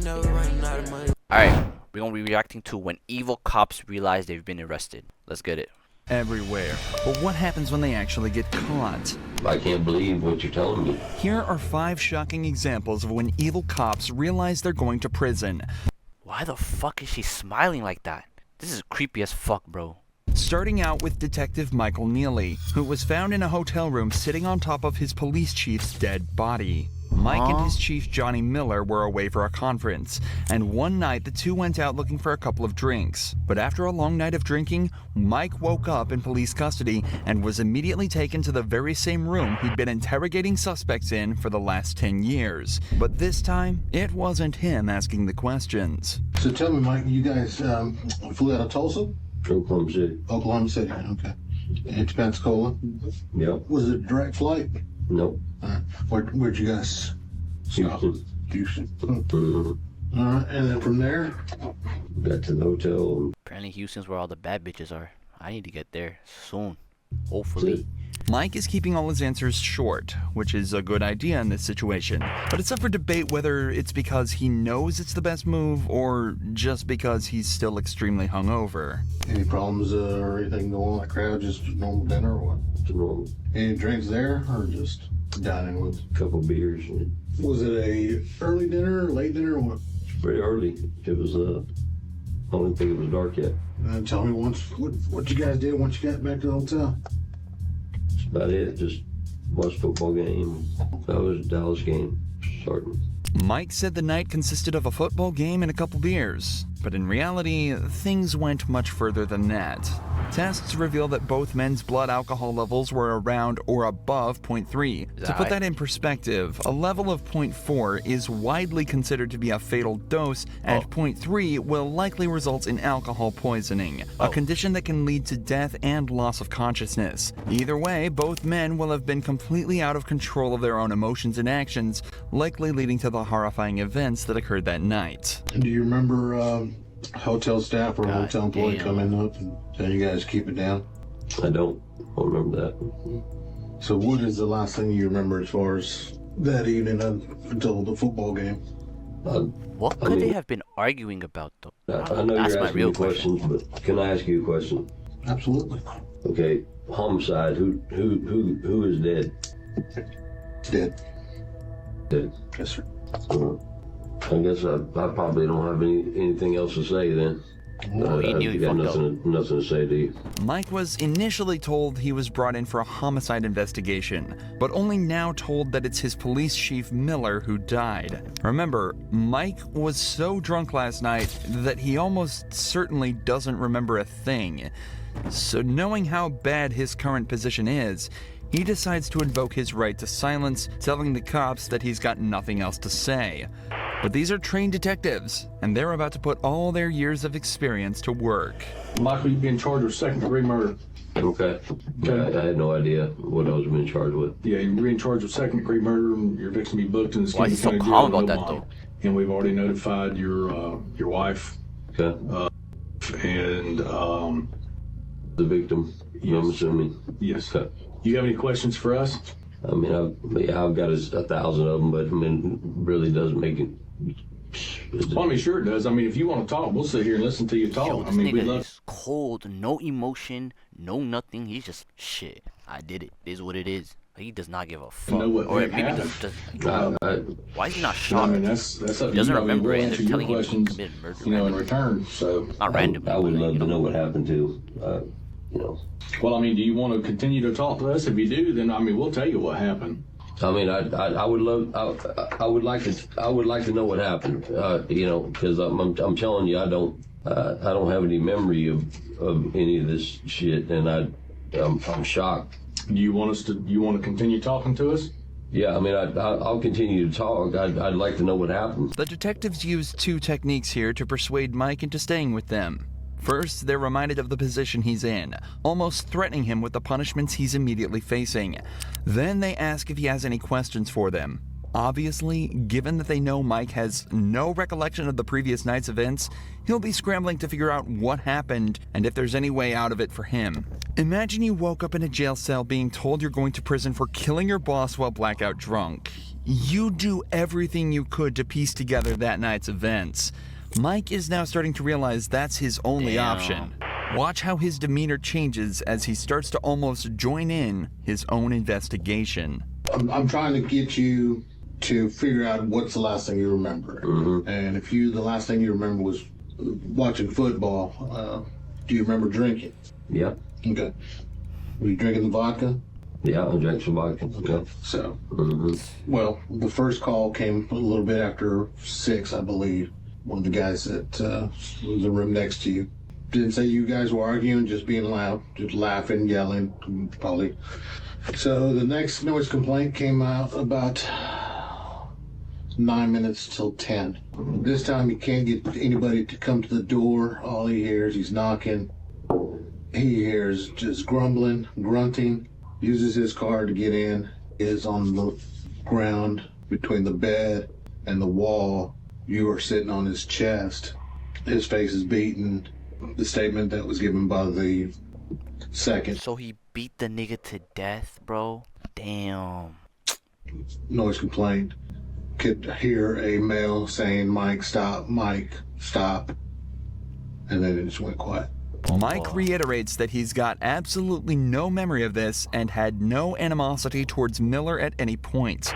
Alright, we're gonna be reacting to when evil cops realize they've been arrested. Let's get it. Everywhere. But what happens when they actually get caught? I can't believe what you're telling me. Here are 5 shocking examples of when evil cops realize they're going to prison. Why the fuck is she smiling like that? This is creepy as fuck, bro. Starting out with Detective Michael Neely, who was found in a hotel room sitting on top of his police chief's dead body. Mike and his chief Johnny Miller were away for a conference, and one night the two went out looking for a couple of drinks. But after a long night of drinking, Mike woke up in police custody and was immediately taken to the very same room he'd been interrogating suspects in for the last 10 years. But this time, it wasn't him asking the questions. So tell me, Mike, you guys flew out of Tulsa? Oklahoma City. Oklahoma City, okay. And to Pensacola? Yep. Was it a direct flight? Nope. Where'd you guys stop? Houston. All right, and then from there? Got to the hotel. Apparently Houston's where all the bad bitches are. I need to get there soon. Hopefully. Mike is keeping all his answers short, which is a good idea in this situation. But it's up for debate whether it's because he knows it's the best move or just because he's still extremely hungover. Any problems or anything going on in the crowd? Just normal dinner or what? Normal. Any drinks there or just dining with? A couple beers. Was it a early dinner, late dinner, or what? Pretty early. It was, I don't even think it was dark yet. Tell me what you guys did once you got back to the hotel. That's about it. Just watched football game. That was a Dallas game starting. Mike said the night consisted of a football game and a couple beers, but in reality, things went much further than that. Tests reveal that both men's blood alcohol levels were around or above 0.3. To put that in perspective, a level of 0.4 is widely considered to be a fatal dose, and 0.3 will likely result in alcohol poisoning, a condition that can lead to death and loss of consciousness. Either way, both men will have been completely out of control of their own emotions and actions, likely leading to the horrifying events that occurred that night. Do you remember hotel staff or hotel employee coming up and telling you guys keep it down? I don't remember that. So what is the last thing you remember as far as that evening until the football game? What could they have been arguing about, though? I know you're asking me questions, but can I ask you a question? Absolutely. Okay, homicide. Who is dead? Dead. Dead. Yes, sir. I guess I probably don't have anything else to say then. You got nothing to say to you. Mike was initially told he was brought in for a homicide investigation, but only now told that it's his police chief Miller who died. Remember, Mike was so drunk last night that he almost certainly doesn't remember a thing. So knowing how bad his current position is, he decides to invoke his right to silence, telling the cops that he's got nothing else to say. But these are trained detectives, and they're about to put all their years of experience to work. Michael, you've been charged with second-degree murder. Okay. I had no idea what I was being charged with. Yeah, you're being charged with second-degree murder, and you're fixing to be booked in the Why is he so calm about that, though? And we've already notified your wife. Okay. And the victim, yes. I'm assuming. Yes. Okay. You have any questions for us? I mean, I've got 1,000 of them, but I mean, really doesn't make it. Well, I mean, sure it does. I mean, if you want to talk, we'll sit here and listen to you talk. Yo, I this mean, nigga is cold, no emotion, no nothing. He's just, shit, I did it. It is what it is. He does not give a fuck. Know what or maybe happened. why is he not shocked? I mean, that's he doesn't remember it, and they're telling him he questions, committed murder. you know, in return. So not randomly. I would love to know what happened to, you know. Well, I mean, do you want to continue to talk to us? If you do, then I mean, we'll tell you what happened. I mean, I would love, I would like to know what happened. You know, because I'm telling you, I don't have any memory of any of this shit, and I'm shocked. Do you want to continue talking to us? Yeah, I mean, I'll continue to talk. I'd like to know what happened. The detectives used 2 techniques here to persuade Mike into staying with them. First, they're reminded of the position he's in, almost threatening him with the punishments he's immediately facing. Then they ask if he has any questions for them. Obviously, given that they know Mike has no recollection of the previous night's events, he'll be scrambling to figure out what happened and if there's any way out of it for him. Imagine you woke up in a jail cell being told you're going to prison for killing your boss while blackout drunk. You do everything you could to piece together that night's events. Mike is now starting to realize that's his only option. Watch how his demeanor changes as he starts to almost join in his own investigation. I'm trying to get you to figure out what's the last thing you remember. And if the last thing you remember was watching football, do you remember drinking? Yeah. Okay. Were you drinking the vodka? Yeah, I drank some vodka. Okay. Yeah. So, well, the first call came a little bit after 6, I believe. One of the guys that was in the room next to you didn't say you guys were arguing, just being loud, just laughing, yelling, probably. So the next noise complaint came out about 9 minutes till 10. This time he can't get anybody to come to the door. All he hears, he's knocking. He hears just grumbling, grunting. Uses his car to get in. Is on the ground between the bed and the wall. You are sitting on his chest. His face is beaten. The statement that was given by the second So he beat the nigga to death, bro? Damn. noise complaint could hear a male saying, Mike, stop, and then it just went quiet. Mike reiterates that he's got absolutely no memory of this and had no animosity towards Miller at any point.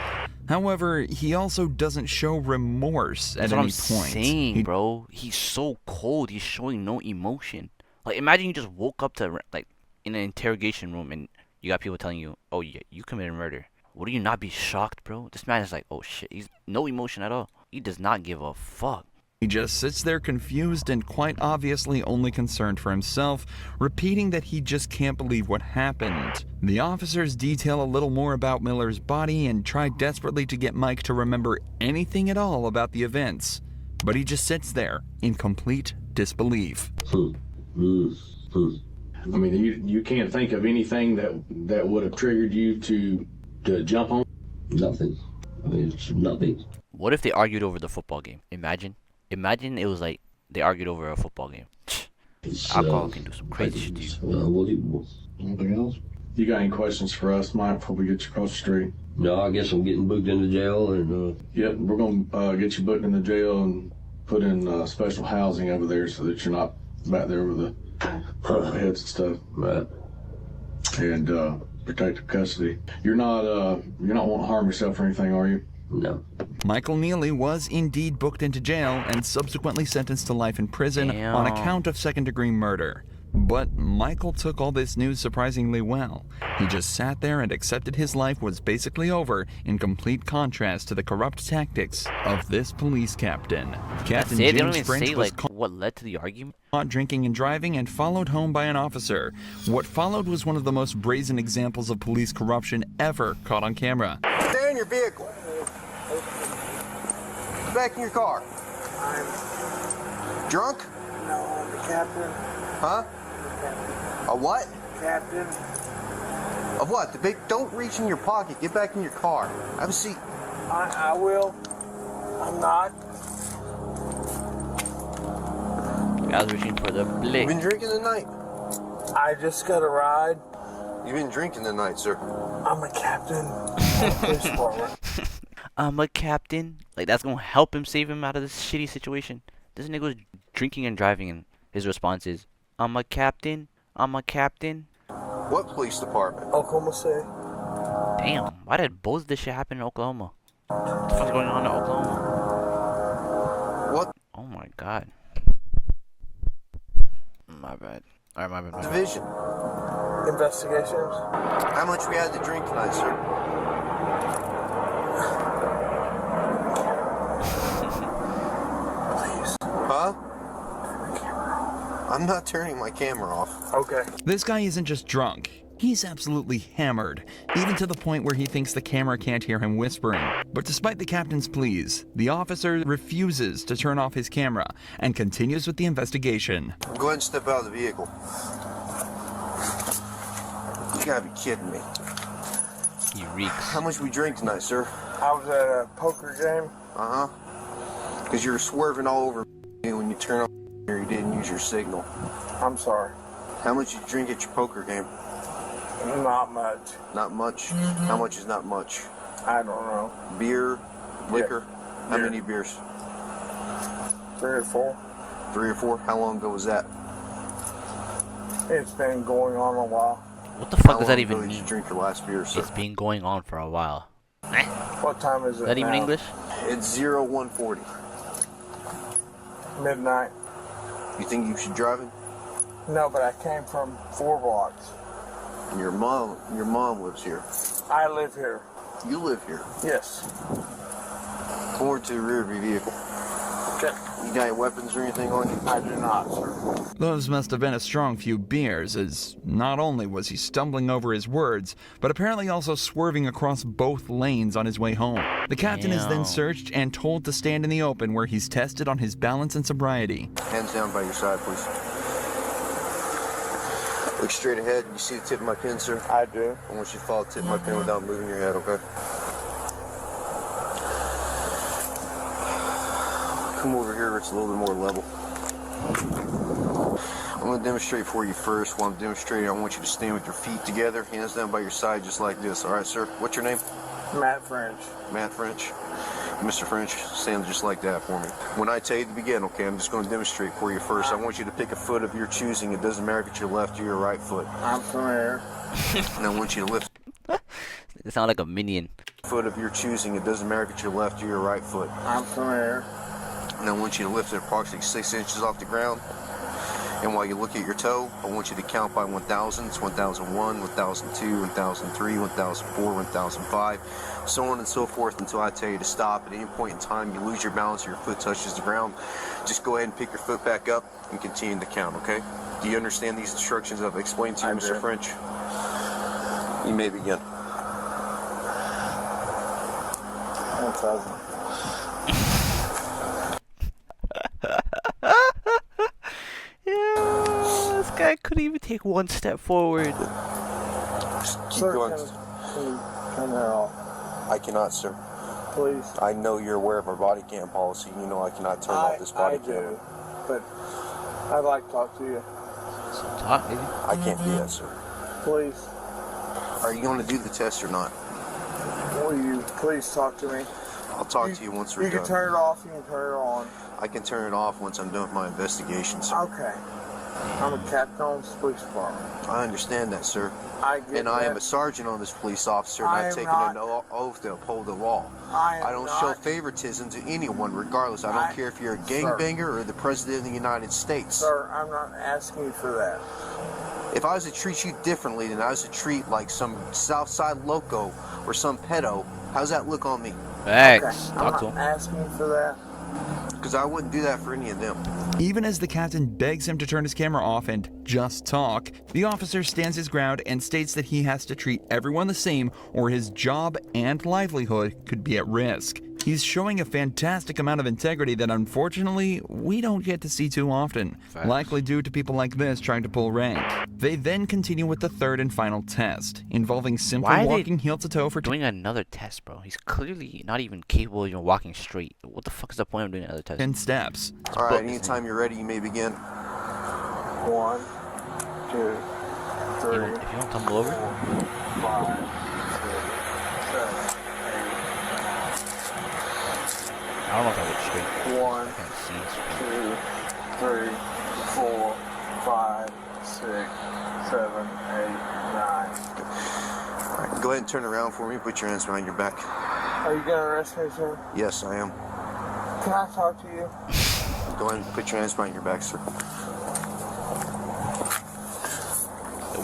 However, he also doesn't show remorse at any point. That's what I'm saying, bro. He's so cold. He's showing no emotion. Like, imagine you just woke up to, like, in an interrogation room and you got people telling you, oh, yeah, you committed murder. Would you not be shocked, bro? This man is like, oh, shit. He's no emotion at all. He does not give a fuck. He just sits there confused and quite obviously only concerned for himself, repeating that he just can't believe what happened. The officers detail a little more about Miller's body and try desperately to get Mike to remember anything at all about the events. But he just sits there in complete disbelief. I mean, you can't think of anything that would have triggered you to jump on? Nothing. I mean, it's nothing. What if they argued over the football game? Imagine it was like they argued over a football game. Alcohol can do some crazy shit to you. Unbelievable. Anything else? You got any questions for us, Mike, before we get you across the street? No, I guess I'm getting booked into jail and Yep, we're going to get you booked in the jail and put in special housing over there so that you're not back there with the heads and stuff. right. And protective custody. You're not wanting to harm yourself or anything, are you? No. Michael Neely was indeed booked into jail and subsequently sentenced to life in prison on account of second-degree murder. But Michael took all this news surprisingly well. He just sat there and accepted his life was basically over, in complete contrast to the corrupt tactics of this police captain. Captain They don't James even Sprint say was like what led to the argument. caught drinking and driving and followed home by an officer. What followed was one of the most brazen examples of police corruption ever caught on camera. Stay in your vehicle. Get back in your car. I'm Drunk? no, I'm the captain. Huh? A what? Captain. Of what? The big. Don't reach in your pocket. Get back in your car. Have a seat. I will. I'm not. I was reaching for the You blick. been drinking tonight? I just got a ride. You been drinking tonight, sir? I'm a captain. of this department. I'm a captain. Like, that's gonna help him save him out of this shitty situation. This nigga was drinking and driving, and his response is, I'm a captain. I'm a captain. What police department? Oklahoma City. Damn, why did both of this shit happen in Oklahoma? What the fuck's going on in Oklahoma? What Oh my god. My bad. Alright, my bad. division? Investigations. How much we had to drink tonight, sir? Please. Huh? I'm not turning my camera off. Okay. This guy isn't just drunk. He's absolutely hammered, even to the point where he thinks the camera can't hear him whispering. But despite the captain's pleas, the officer refuses to turn off his camera and continues with the investigation. Go ahead and step out of the vehicle. You gotta be kidding me. He reeks. How much we drink tonight, sir? I was at a poker game. Uh-huh. Because you were swerving all over me when you turned on here. You didn't use your signal. I'm sorry. How much you drink at your poker game? Not much. Not much? How much is not much? I don't know. Beer, liquor? How Beer. many beers? 3 or 4. 3 or 4? How long ago was that? It's been going on a while. What the fuck How does that long even ago did mean? you drink your last beer, sir? It's been going on for a while. What time is Is it that even now? English? It's 0140. Midnight. You think you should drive it? No, but I came from 4 blocks. And your mom lives here. I live here. You live here. Yes. Come over to the rear of your vehicle. Okay. You got any weapons or anything on you? I do not, sir. Those must have been a strong few beers, as not only was he stumbling over his words, but apparently also swerving across both lanes on his way home. The captain is then Damn. searched and told to stand in the open where he's tested on his balance and sobriety. Hands down by your side, please. Look straight ahead. You see the tip of my pen, sir? I do. I want you to follow the tip of my pen without moving your head, okay? Come over here where it's a little bit more level. I'm going to demonstrate for you first. While I'm demonstrating, I want you to stand with your feet together, hands down by your side, just like this. All right, sir? What's your name? Matt French. Matt French. Mr. French, stand just like that for me. When I tell you to begin, okay, I'm just going to demonstrate for you first. I want you to pick a foot of your choosing. It doesn't matter if it's your left or your right foot. I'm familiar. And I want you to lift It sounds like a minion. a foot of your choosing. It doesn't matter if it's your left or your right foot. I'm familiar. And I want you to lift it approximately 6 inches off the ground. And while you look at your toe, I want you to count by 1,000. It's 1,001, 1,002, 1,003, 1,004, 1,005, so on and so forth until I tell you to stop. At any point in time you lose your balance or your foot touches the ground, just go ahead and pick your foot back up and continue to count, okay? Do you understand these instructions I've explained to you, I Mr. do. French? You may begin. 1,000. Yeah, this guy couldn't even take one step forward. Just keep Sir, going. can you turn that off, I cannot, sir. please? I know you're aware of our body cam policy. You know I cannot turn off this body I cam. do, but I'd like to talk to you. Talk, maybe. I can't do that, sir. Please. Are you going to do the test or not? Will you please talk to me? I'll talk to you once we're You done. can turn it off, you can turn it on. I can turn it off once I'm done with my investigation, sir. Okay. I'm a captain on this police department. I understand that, sir. I get And I am that. a sergeant on this police officer, and I I've am taken not. an oath to uphold the law. I I don't show favoritism to anyone, regardless. I don't care if you're a gangbanger or the president of the United States. Sir, I'm not asking you for that. If I was to treat you differently than I was to treat like some Southside loco or some pedo, how's that look on me? Thanks. I'm Talk not to him. asking you for that. Because I wouldn't do that for any of them. Even as the captain begs him to turn his camera off and just talk, the officer stands his ground and states that he has to treat everyone the same or his job and livelihood could be at risk. He's showing a fantastic amount of integrity that unfortunately we don't get to see too often, Facts. likely due to people like this trying to pull rank. They then continue with the third and final test, involving simply Why are they walking heel to toe for Doing another test, bro. He's clearly not even capable of even walking straight. What the fuck is the point of doing another test? 10 steps. All right, book is anytime you're ready, you may begin. 1, 2, 3, If you don't tumble over, 5, 6, 7, I don't know if I would straight. 8, 1, I can't see. 2, 3, 4, 5, 6, 7, 8, 9. All right, go ahead and turn around for me. Put your hands behind your back. Are you gonna arrest me, sir? Yes, I am. Can I talk to you? Go ahead and put your hands behind your back, sir.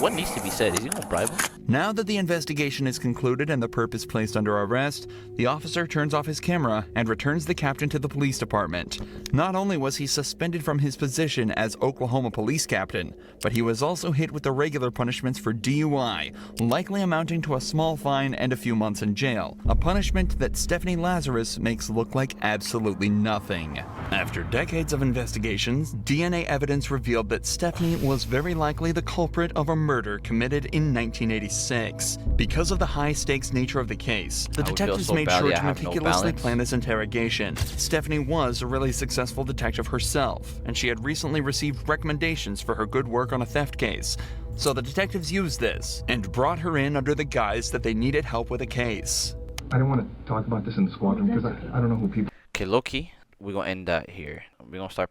What needs to be said? Is he gonna bribe him? Now that the investigation is concluded and the perp is placed under arrest, the officer turns off his camera and returns the captain to the police department. Not only was he suspended from his position as Oklahoma police captain, but he was also hit with the regular punishments for DUI, likely amounting to a small fine and a few months in jail, a punishment that Stephanie Lazarus makes look like absolutely nothing. After decades of investigations, DNA evidence revealed that Stephanie was very likely the culprit of a murder committed in 1986. Because of the high-stakes nature of the case, the I would feel detectives so made badly sure I to have no meticulously balance. plan this interrogation. Stephanie was a really successful detective herself, and she had recently received recommendations for her good work on a theft case. So the detectives used this and brought her in under the guise that they needed help with a case. I didn't want to talk about this in the squadron because I don't know who people. Okay, low key, we're gonna end that here. We're gonna start